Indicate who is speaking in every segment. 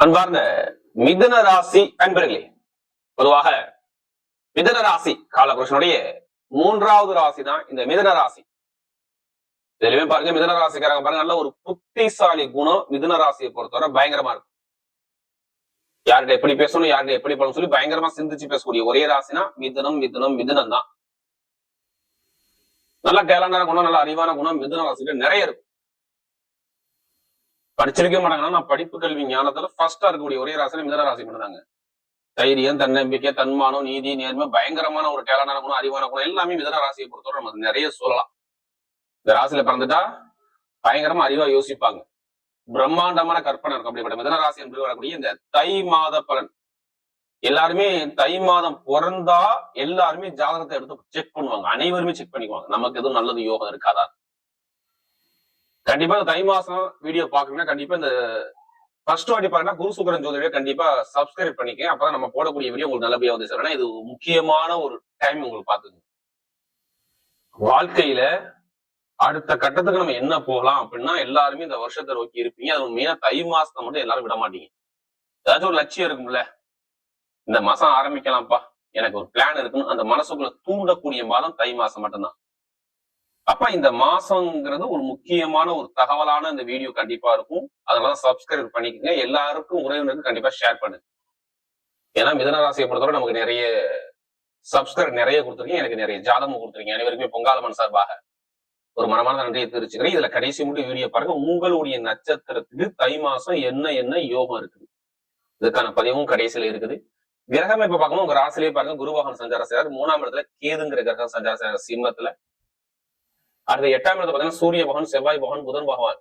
Speaker 1: அன்பார்ந்த மிதுன ராசி அன்பர்களே, பொதுவாக மிதுன ராசி காலபுருஷனுடைய மூன்றாவது ராசி தான் இந்த மிதுன ராசி. இதுலயுமே பாருங்க, மிதுன ராசிக்காரங்க பாருங்க, நல்ல ஒரு புத்திசாலி குணம் மிதுன ராசியை பொறுத்தவரை பயங்கரமா இருக்கும். யார்கிட்ட எப்படி பேசணும், யார்கிட்ட எப்படி பண்ணணும் சொல்லி பயங்கரமா சிந்திச்சு பேசக்கூடிய ஒரே ராசினா மிதுனம் மிதுனம் மிதுனம் தான். நல்ல டேலண்டான குணம், நல்ல அறிவான குணம் மிதுன ராசிக்கு நிறைய இருக்கும். படிச்சிருக்க மாட்டாங்கன்னா, நான் படிப்பு கல்வி ஞானத்துல ஃபர்ஸ்டா இருக்கக்கூடிய ஒரே ராசி மிதுன ராசி பண்ணாங்க. தைரியம், தன்னம்பிக்கை, தன்மானம், நீதி, நேர்மை, பயங்கரமான ஒரு டேலண்டான குணம், அறிவான குணம் எல்லாமே மிதுன ராசியை பொறுத்தவரை நமக்கு நிறைய சொல்லலாம். இந்த ராசியில பிறந்துட்டா பயங்கரமா அறிவா யோசிப்பாங்க, பிரம்மாண்டமான கற்பனை இருக்கும். அப்படிப்பட்ட மிதுன ராசி என்று வரக்கூடிய இந்த தை மாத பலன், எல்லாருமே தை மாதம் பிறந்தா எல்லாருமே ஜாதகத்தை எடுத்து செக் பண்ணுவாங்க. அனைவருமே செக் பண்ணிக்குவாங்க, நமக்கு எதுவும் நல்லது யோகம் இருக்காதா. கண்டிப்பா இந்த தை மாசம் வீடியோ பாக்குறீங்கன்னா கண்டிப்பா இந்த ஃபர்ஸ்ட் வாட்டி பாருங்கன்னா குரு சுக்கிரன் ஜோதிடரை கண்டிப்பா சப்ஸ்கிரைப் பண்ணிக்க. அப்பதான் நம்ம போடக்கூடிய வீடியோ உங்களுக்கு நல்லபடியா வந்து சேரும். இது முக்கியமான ஒரு டைம் உங்களுக்கு பாத்துக்கணும். வாழ்க்கையில அடுத்த கட்டத்துக்கு நம்ம என்ன போகலாம் அப்படின்னா எல்லாருமே இந்த வருஷத்தை நோக்கி இருப்பீங்க. அது மெயினா தை மாசத்தை மட்டும் எல்லாரும் விட மாட்டீங்க. ஏதாச்சும் ஒரு லட்சியம் இருக்கும்ல, இந்த மாசம் ஆரம்பிக்கலாம்ப்பா, எனக்கு ஒரு பிளான் இருக்குன்னு அந்த மனசுக்குள்ள தூண்டக்கூடிய மாதம் தை மாசம் மட்டும்தான். அப்ப இந்த மாசங்கிறது ஒரு முக்கியமான ஒரு தகவலான இந்த வீடியோ கண்டிப்பா இருக்கும். அதனால சப்ஸ்கிரைப் பண்ணிக்கங்க. எல்லாருக்கும் உறவினருக்கு கண்டிப்பா ஷேர் பண்ணுங்க. ஏன்னா மிதுன ராசியை பொறுத்தவரை நமக்கு நிறைய சப்ஸ்கிரைப் நிறைய கொடுத்துருக்கீங்க, எனக்கு நிறைய ஜாதகம் கொடுத்துருக்கீங்க. அனைவருக்குமே பொங்காலம்மன் சார்பாக ஒரு மனமான நன்றியை தெரிவிச்சுக்கிறேன். இதுல கடைசி மட்டும் வீடியோ பாருங்க. உங்களுடைய நட்சத்திரத்துக்கு தை மாசம் என்ன என்ன யோகம் இருக்குது, இதுக்கான பதிவும் கடைசியில இருக்குது. கிரகம் இப்ப பார்க்கணும், உங்க ராசிலேயே பாருங்க, குரு பகவான் சஞ்சார செய்யறாரு. 3ஆம் இடத்துல கேதுங்கிற கிரகம் சஞ்சார செய்யறாரு சிம்மத்துல. அடுத்த 8ஆம் இடத்துல பாத்தீங்கன்னா சூரிய பகவான், செவ்வாய் பகவான், புதன் பகவான்,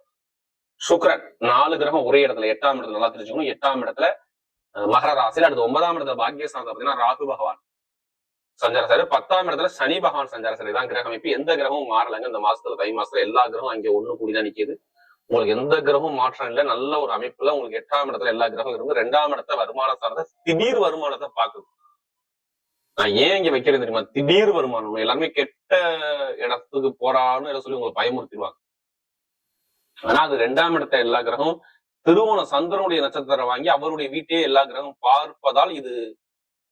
Speaker 1: சுக்கிரன், 4 கிரகம் ஒரே இடத்துல 8ஆம் இடத்துல நல்லா தெரிஞ்சுக்கணும். 8ஆம் இடத்துல மகர ராசியில. அடுத்து 9ஆம் இடத்துல பாக்கியஸ்தானத்துல பாத்தீங்கன்னா ராகு பகவான் சஞ்சார செய்யறாரு. 10ஆம் இடத்துல சனி பகவான் சஞ்சார செய்யறது தான் கிரகம். இப்ப எந்த கிரகமும் மாறலங்க இந்த மாசத்துல. தை மாசத்துல எல்லா கிரகம் அங்கே ஒண்ணு கூடிதான் நிக்குது. உங்களுக்கு எந்த கிரகமும் மாற்றம் இல்லை. நல்ல ஒரு அமைப்புல உங்களுக்கு 8ஆம் இடத்துல எல்லா கிரகம் இருந்து 2ஆம் இடத்துல வருமான சார்ந்த திடீர் வருமானத்தை பாக்குது. நான் ஏன் இங்க வைக்கிறது தெரியுமா? திடீர் வருமானம். எல்லாருமே கெட்ட இடத்துக்கு போறான்னு சொல்லி உங்களை பயமுறுத்திடுவாங்க. ஆனா அது 2ஆம் இடத்த எல்லா கிரகம் திருவோண சந்திரனுடைய நட்சத்திரம் வாங்கி அவருடைய வீட்டையே எல்லா கிரகம் பார்ப்பதால் இது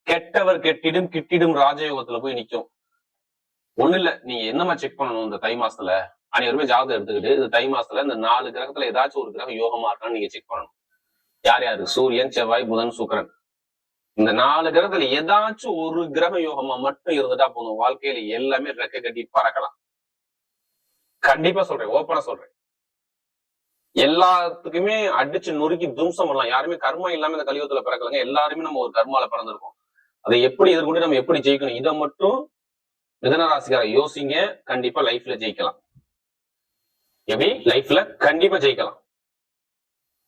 Speaker 1: கெட்டவர் கெட்டிடும் கிட்டிடும் ராஜயோகத்துல போய் நிற்கும். ஒண்ணு இல்ல, நீங்க என்னமா செக் பண்ணணும் இந்த தை மாசத்துல, அனைவருமே ஜாதகம் எடுத்துக்கிட்டு இந்த தை மாசத்துல இந்த 4 கிரகத்துல ஏதாச்சும் ஒரு கிரகம் யோகமா இருக்கான்னு நீங்க செக் பண்ணணும். யார் யாரு? சூரியன், செவ்வாய், புதன், சுக்கிரன். இந்த 4 கிரகத்துல ஏதாச்சும் ஒரு கிரக யோகமா மட்டும் இருந்துட்டா போதும், வாழ்க்கையில எல்லாமே ரெக்க கட்டி பறக்கலாம். கண்டிப்பா சொல்றேன், ஓப்பனா சொல்றேன். எல்லாத்துக்குமே அடிச்சு நொறுக்கி தும்சம் பண்ணலாம். யாருமே கர்மா இல்லாம இந்த கலியுகத்துல பிறக்கலங்க. எல்லாருமே நம்ம ஒரு கர்மால பிறந்திருக்கோம். அதை எப்படி எதிர்கொண்டு நம்ம எப்படி ஜெயிக்கணும், இதை மட்டும் மிதுன ராசிக்கார யோசிங்க. கண்டிப்பா லைஃப்ல ஜெயிக்கலாம். எப்படி லைஃப்ல கண்டிப்பா ஜெயிக்கலாம்.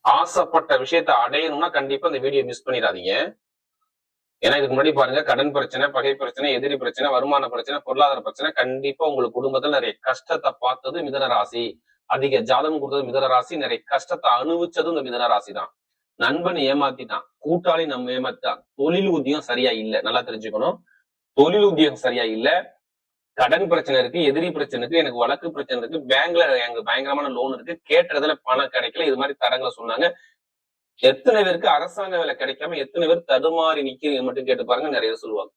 Speaker 1: ஆசைப்பட்ட விஷயத்த அடையணும்னா கண்டிப்பா இந்த வீடியோ மிஸ் பண்ணிடாதீங்க. ஏன்னா இதுக்கு முன்னாடி பாருங்க, கடன் பிரச்சனை, பகை பிரச்சனை, எதிரி பிரச்சனை, வருமான பிரச்சனை, பொருளாதார பிரச்சனை, கண்டிப்பா உங்களுக்கு குடும்பத்துல நிறைய கஷ்டத்தை பார்த்தது மிதுன ராசி. அதிக ஜாதகம் கொடுத்தது மிதுன ராசி. நிறைய கஷ்டத்தை அனுபவிச்சதும் இந்த மிதுன ராசி தான். நண்பன் ஏமாத்திட்டான், கூட்டாளி நம்ம ஏமாத்திட்டான், தொழில் உத்தியம் சரியா இல்ல, நல்லா தெரிஞ்சுக்கணும். தொழில் உத்தியம் சரியா இல்ல, கடன் பிரச்சனை இருக்கு, எதிரி பிரச்சனை இருக்கு, எனக்கு வழக்கு பிரச்சனை இருக்கு, பேங்க்ல எனக்கு பயங்கரமான லோன் இருக்கு, கேட்டதுல பணம் கிடைக்கல, இது மாதிரி தரங்களை சொன்னாங்க. எத்தனை பேருக்கு அரசாங்க வேலை கிடைக்காம எத்தனை பேர் தடுமாறி நிக்கிறீங்க மட்டும் கேட்டு பாருங்க, நிறைய சொல்லுவாங்க.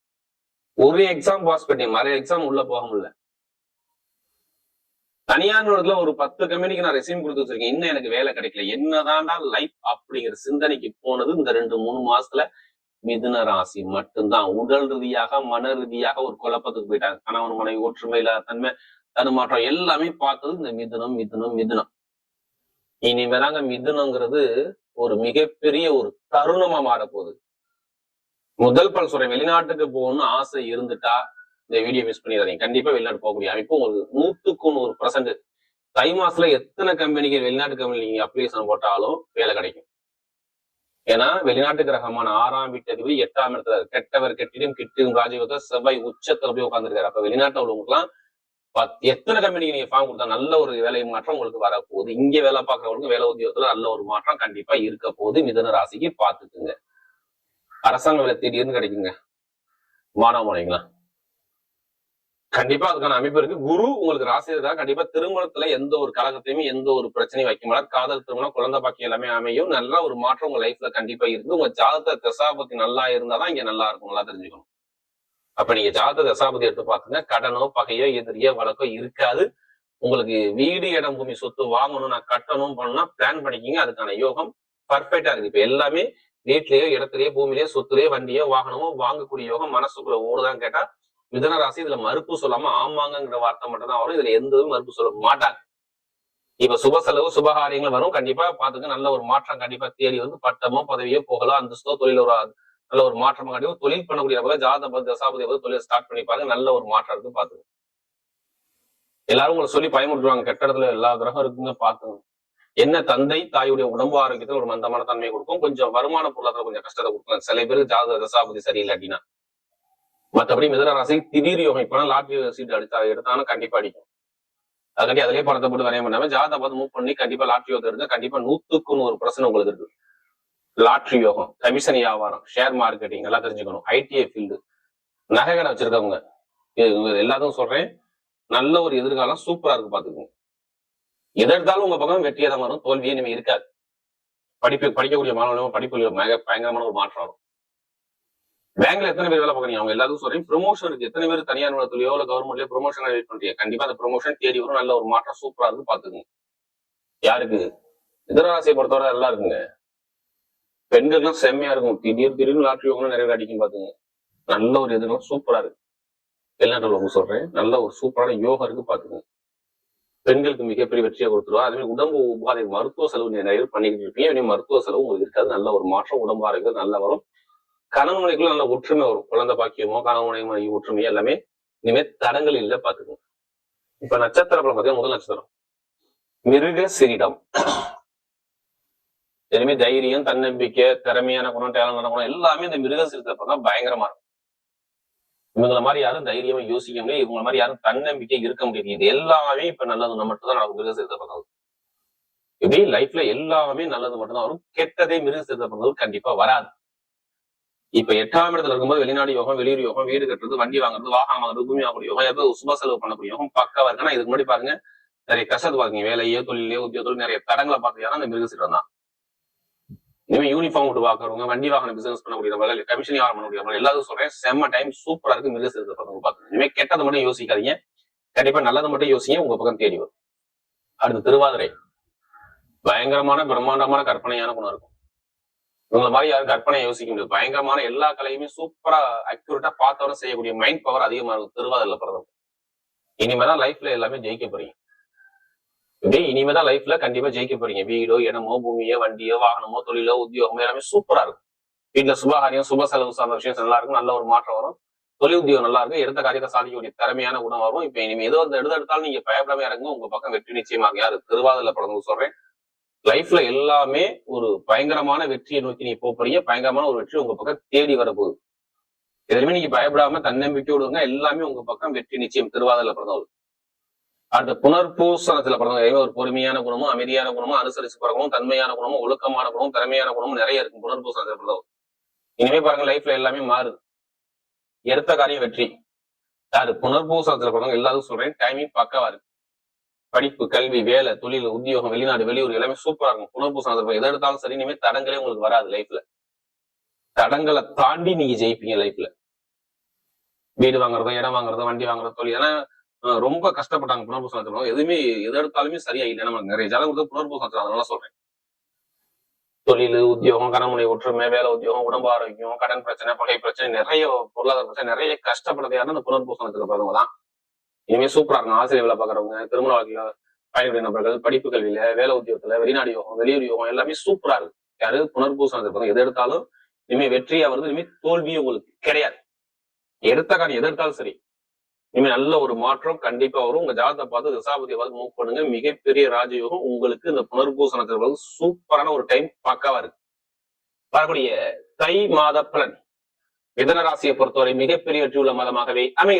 Speaker 1: ஒரு எக்ஸாம் பாஸ் பண்ணி நிறைய எக்ஸாம் உள்ள போக முடியல. தனியார் இடத்துல ஒரு 10 கம்பெனிக்கு நான் ரெசியூம் கொடுத்து வச்சிருக்கேன், இன்னும் எனக்கு வேலை கிடைக்கல. என்னதான்டா லைஃப் அப்படிங்கிற சிந்தனைக்கு போனது இந்த 2-3 மாசத்துல மிதுன ராசி மட்டும்தான். உடல் ரீதியாக மன ரீதியாக ஒரு குழப்பத்துக்கு போயிட்டாங்க. கணவன் மனைவி ஒற்றுமையில தன்மை தடுமாற்றம் எல்லாமே பார்த்தது இந்த மிதுனம் மிதுனம் மிதுனம். இனிமேதாங்க மிதுனங்கிறது ஒரு மிகப்பெரிய ஒரு தருணமா மாறப்போகுது. முதல் பல் சொல்றேன், வெளிநாட்டுக்கு போகணும்னு ஆசை இருந்துட்டா இந்த வீடியோ மிஸ் பண்ணிடாதீங்க. கண்டிப்பா வெளிநாட்டு போகக்கூடிய அமைப்பு உங்களுக்கு 100% தை மாசத்துல எத்தனை கம்பெனிக்கு வெளிநாட்டு கம்பெனி நீங்க அப்ளிகேஷன் போட்டாலும் வேலை கிடைக்கும். ஏன்னா வெளிநாட்டு கிரகமான 6ஆம் வீட்டு 8ஆம் இடத்துல கெட்டவர் கெட்டிடும் கிட்டிடும் ராஜயோகத்தை செவ்வாய் உச்சத்துல போய் உட்காந்துருக்காரு. அப்ப வெளிநாட்டுல உள்ளவங்களுக்குலாம் எத்தனை கம்பெனிக்கு நீங்க ஃபார்ம் கொடுத்தா நல்ல ஒரு வேலை மாற்றம் உங்களுக்கு வரப்போகுது. இங்க வேலை பார்க்கறவங்களுக்கு வேலை உத்தியோகத்துல நல்ல ஒரு மாற்றம் கண்டிப்பா இருக்க போகுது. மிதுன ராசிக்கு பாத்துக்குங்க. அரசாங்க வேலை திடீர்னு கிடைக்குங்க, மாணவ முனைங்களா. கண்டிப்பா அதுக்கான அமைப்பு இருக்கு. குரு உங்களுக்கு ராசி இருக்கா, கண்டிப்பா திருமணத்துல எந்த ஒரு கலகத்தையுமே எந்த ஒரு பிரச்சனையும் வைக்க மாட்டார். காதல் திருமணம், குழந்தை பாக்கியம் எல்லாமே அமையும். நல்ல ஒரு மாற்றம் உங்க லைஃப்ல கண்டிப்பா இருக்கு. உங்க ஜாதக தசாபதி நல்லா இருந்தாதான் இங்க நல்லா இருக்கும். நல்லா தெரிஞ்சுக்கணும். அப்ப நீங்க ஜாதக தசாபதி எடுத்து பாத்துங்க, கடனோ பகையோ எதிரியோ வழக்கோ இருக்காது. உங்களுக்கு வீடு இடம் பூமி சொத்து வாங்கணும், நான் கட்டணும் பண்ணா பிளான் பண்ணிக்கிங்க. அதுக்கான யோகம் பர்ஃபெக்டா இருக்கு. இப்ப எல்லாமே வீட்லயோ இடத்துலயோ பூமியிலயோ சொத்துலயோ வண்டியோ வாகனமோ வாங்கக்கூடிய யோகம் மனசுக்குள்ள ஓடுதான் கேட்டா மிதுன ராசி இதுல மறுப்பு சொல்லாம ஆமாங்கிற வார்த்தை மட்டும் தான் வரும். இதுல எந்த மறுப்பு சொல்ல மாட்டாங்க. இப்ப சுப செலவு சுபகாரியங்கள் வரும். கண்டிப்பா பாத்துக்க நல்ல ஒரு மாற்றம் கண்டிப்பா தேடி வந்து பட்டமோ பதவியோ போகலாம், அந்தஸ்தோ தொழில ஒரு நல்ல ஒரு மாற்றம் கண்டிப்பா தொழில் பண்ணக்கூடிய ஜாதக தசாபதி தொழில் ஸ்டார்ட் பண்ணி பாருங்க, நல்ல ஒரு மாற்றம் இருக்கு பாத்துங்க. எல்லாரும் உங்களை சொல்லி பயமுறுத்துவாங்க, கெட்ட இடத்துல எல்லா கிரகம் இருக்குங்க பாத்துங்க. என்ன தந்தை தாயுடைய உடம்பு ஆரோக்கியத்துல ஒரு மந்தமான தன்மையை கொடுக்கும், கொஞ்சம் வருமான பொருளாதார கொஞ்சம் கஷ்டத்தை கொடுக்கும் சில பேருக்கு ஜாதக தசாபதி சரியில்லை அப்படின்னா. மற்றபடி மிதுன ராசி திடீர் யோகம் இப்ப லாட்டரி சீட் எடுத்தாலும் கண்டிப்பா அடிக்கும். அதுக்காண்டி அதிலே பணத்தை போட்டு வரைய பண்ணாம ஜாதகத்தை பார்த்து மூவ் பண்ணி கண்டிப்பா லாட்டரி யோகம் இருக்கு. கண்டிப்பா 100% உங்களுக்கு இருக்கு. லாட்டரி யோகம், கமிஷன் வியாபாரம், ஷேர் மார்க்கெட்டிங் எல்லாம் தெரிஞ்சுக்கணும். ஐடிஐ ஃபீல்டு, நகை கடை வச்சிருக்கவங்க எல்லாத்தையும் சொல்றேன், நல்ல ஒரு எதிர்காலம் சூப்பரா இருக்கு பாத்துக்கோங்க. எதை எடுத்தாலும் உங்க பக்கம் வெற்றியை தான் வரும், தோல்வியே இனிமே இருக்காது. படிக்கக்கூடிய மாணவர்களும் படிப்புல பயங்கரமான ஒரு மாற்றம் வரும். பேங்க்ல எத்தனை பேர் வேலை பாக்குறீங்க, அவங்க எல்லாரும் சொல்றேன் ப்ரொமோஷன் இருக்கு. எத்தனை பேர் தனியார் நிலத்திலயோ இல்ல கவர்மெண்ட்லயோ ப்ரொமோஷன் வெயிட் பண்றீங்க, கண்டிப்பா அந்த ப்ரொமோஷன் தேடி வரும். நல்ல ஒரு மாற்றம் சூப்பரா இருக்கு பாத்துக்கோங்க. யாருக்கு மிதுனராசியை பொறுத்தவரை நல்லா இருக்குங்க. பெண்களுக்கும் செம்மையா இருக்கும். திடீர்னு லாட்டரி யோகம் நிறைய அடிக்கும் பாத்துங்க. நல்ல ஒரு எதிர்காலம் சூப்பரா இருக்கு. வெளிநாட்டுல சொல்றேன், நல்ல ஒரு சூப்பரான யோகம் இருக்கு பாத்துக்கோங்க. பெண்களுக்கு மிகப்பெரிய வெற்றியை கொடுத்துருவா. அதுவே உடம்பு உபாதை மருத்துவ செலவு நிறைய பண்ணிக்கிட்டு இருப்பீங்க. மருத்துவ செலவு உங்களுக்கு இருக்காது. நல்ல ஒரு மாற்றம், உடம்பு ஆரோக்கியம் நல்லா வரும். கணவன் மனைக்குள்ள நல்ல ஒற்றுமை வரும். குழந்தை பாக்கியமோ கணவன் மனைவி ஒற்றுமையோ எல்லாமே இனிமே தடங்கள் இல்லை பாத்துக்கோங்க. இப்ப நட்சத்திர பலம் பார்த்தீங்கன்னா முதல் நட்சத்திரம் மிருக சீரிடம். இனிமே தைரியம், தன்னம்பிக்கை, திறமையான குணம், டேலண்டான குணம் எல்லாமே இந்த மிருக சீரிடத்துல தான் பயங்கரமா இருக்கும். இவங்களை மாதிரி யாரும் தைரியமா யோசிக்க முடியாது, இவங்க மாதிரி யாரும் தன்னம்பிக்கை இருக்க முடியாது. இது எல்லாமே இப்ப நல்லது மட்டும் தான் நமக்கு மிருக சீரிடத்தை பண்ணது. இப்படி லைஃப்ல எல்லாமே நல்லது மட்டும்தான் வரும். கெட்டதே மிருக சீரிடத்தை பண்ணது கண்டிப்பா வராது. இப்ப 8ஆம் இடத்துல இருக்கும்போது வெளிநாடு யோகம், வெளியூர் யோகம், வீடு கட்டுறது, வண்டி வாங்குறது, வாகனம் வாங்குறது, பூமி வாங்கக்கூடிய யோகம், ஏதோ சுப செலவு பண்ணக்கூடிய யோகம் பக்கவா இருக்கு. ஆனா இதுக்கு முன்னாடி பாருங்க நிறைய கஷ்டத்தை பாருங்க, வேலையோ தொழிலையோ உத்தியோகத்தோடு நிறைய தடங்களை பார்த்துக்கான அந்த மிருகசீரம் தான். இனிமே யூனிஃபார்ம் விட்டு பாக்குறவங்க, வண்டி வாகன பிசினஸ் பண்ணக்கூடியவங்க, இல்லை கமிஷன் வியாபாரம் பண்ணக்கூடியவங்க எல்லாரும் சொல்றேன், செம்ம டைம் சூப்பரா இருக்கு மிருகசீரத்தை பாருங்க. இனிமே கெட்டதை மட்டும் யோசிக்காதீங்க, கண்டிப்பா நல்லதை மட்டும் யோசிங்க, உங்க பக்கம் தேடி வரும். அடுத்து திருவாதிரை, பயங்கரமான பிரம்மாண்டமான கற்பனையான குணம் இருக்கும். இவங்க மாதிரி யாரும் கற்பனையை யோசிக்க முடியாது. பயங்கரமான எல்லா கலையுமே சூப்பரா அக்யூரேட்டா பார்த்தவரை செய்யக்கூடிய மைண்ட் பவர் அதிகமா இருக்கும் திருவாதிரையில பிறந்தவங்க. இனிமேதான் லைஃப்ல எல்லாமே ஜெயிக்க போறீங்க. இப்படி இனிமேதான் லைஃப்ல கண்டிப்பா ஜெயிக்க போறீங்க. வீடோ இடமோ பூமியோ வண்டியோ வாகனமோ தொழிலோ உத்தியோகமோ எல்லாமே சூப்பரா இருக்கும். வீட்டுல சுபகாரியம் சுப செலவு சார்ந்த விஷயம் நல்லா இருக்கும். நல்ல ஒரு மாற்றம் வரும். தொழில் உத்தியோகம் நல்லா இருக்கும். எடுத்த காரியத்தை சாதிக்கக்கூடிய திறமையான குணம் வரும். இப்ப இனிமே ஏதோ அந்த எடுத்தாலும் நீங்க பயப்படாம இறங்க, உங்க பக்கம் வெற்றி நிச்சயமாக. யாரு திருவாதிரையில பிறந்தவங்க சொல்றேன், லைஃப்ல எல்லாமே ஒரு பயங்கரமான வெற்றியை நோக்கி நீ போறீங்க. பயங்கரமான ஒரு வெற்றி உங்க பக்கம் தேடி வரப்போகுது. எதுவுமே நீங்க பயப்படாம தன்னம்பிக்கையோடுங்க, எல்லாமே உங்க பக்கம் வெற்றி நிச்சயம். திருவாதிரையில பிறந்தவங்க. அடுத்த புனர்பூசணத்துல பிறந்தவங்க ஒரு பொறுமையான குணமும் அமைதியான குணமும் அனுசரிச்சு பிறகுமும் தன்மையான குணமும் ஒழுக்கமான குணமும் திறமையான குணமும் நிறைய இருக்கும் புனர்பூசணத்துல பிறந்தவங்க. இனிமே பாருங்க லைஃப்ல எல்லாமே மாறுது. எடுத்த காரியம் வெற்றி. யாரு புனர்பூசணத்துல பிறந்தவங்க எல்லாரும் சொல்றேன், டைமிங் பக்கவா இருக்கு. படிப்பு, கல்வி, வேலை, தொழில், உத்தியோகம், வெளிநாடு வெளியூர் எல்லாமே சூப்பரா இருக்கும். புனர்பூசணம் எதை எடுத்தாலும் சரி, இனிமே தடங்களே உங்களுக்கு வராது லைஃப்ல. தடங்களை தாண்டி நீங்க ஜெயிப்பீங்க லைஃப்ல. வீடு வாங்குறதோ, இடம் வாங்குறதோ, வண்டி வாங்குறதோ, தொழில். ஏன்னா ரொம்ப கஷ்டப்பட்டாங்க புனர்பூசணத்துல. எதுவுமே எது எடுத்தாலுமே சரியா இல்லை. நமக்கு நிறைய ஜாதகம் புனர்பூசணத்துல, அதனால சொல்றேன். தொழில், உத்தியோகம், கணமுனை ஒற்றுமை, வேலை உத்தியோகம், உடம்பு ஆரோக்கியம், கடன் பிரச்சனை, பகை பிரச்சனை, நிறைய பொருளாதார பிரச்சனை, நிறைய கஷ்டப்படுறது யாருன்னா அந்த புனர்பூசணத்துல பிறந்தவங்க தான். இனிமே சூப்பரா இருக்கும். ஆசிரியர் வேலை பாக்குறவங்க, திருமண வாழ்க்கையில பயனுடைய நபர்கள், படிப்பு கல்வியில, வேலை உத்தியோகத்துல, வெளிநாடு யோகம், வெளியூர் யோகம் எல்லாமே சூப்பரா இருக்கு. யாரு புனர்பூசணத்துல இருப்பாங்க. எது எடுத்தாலும் இனிமே வெற்றியா வருது. இனிமே தோல்வியே உங்களுக்கு கிடையாது. எடுத்த காரியம் எது எடுத்தாலும் சரி, இனிமே நல்ல ஒரு மாற்றம் கண்டிப்பா வரும். உங்க ஜாதகத்தை பார்த்து தசாபதியாவது மூவ் பண்ணுங்க. மிகப்பெரிய ராஜயோகம் உங்களுக்கு இந்த புனர்பூசணத்துல சூப்பரான ஒரு டைம் பக்காவா இருக்கு. வரக்கூடிய தை மாத பலன் மிதுன ராசியை பொறுத்தவரை மிகப்பெரிய வெற்றி உள்ள மாதமாகவே அமைகிறது.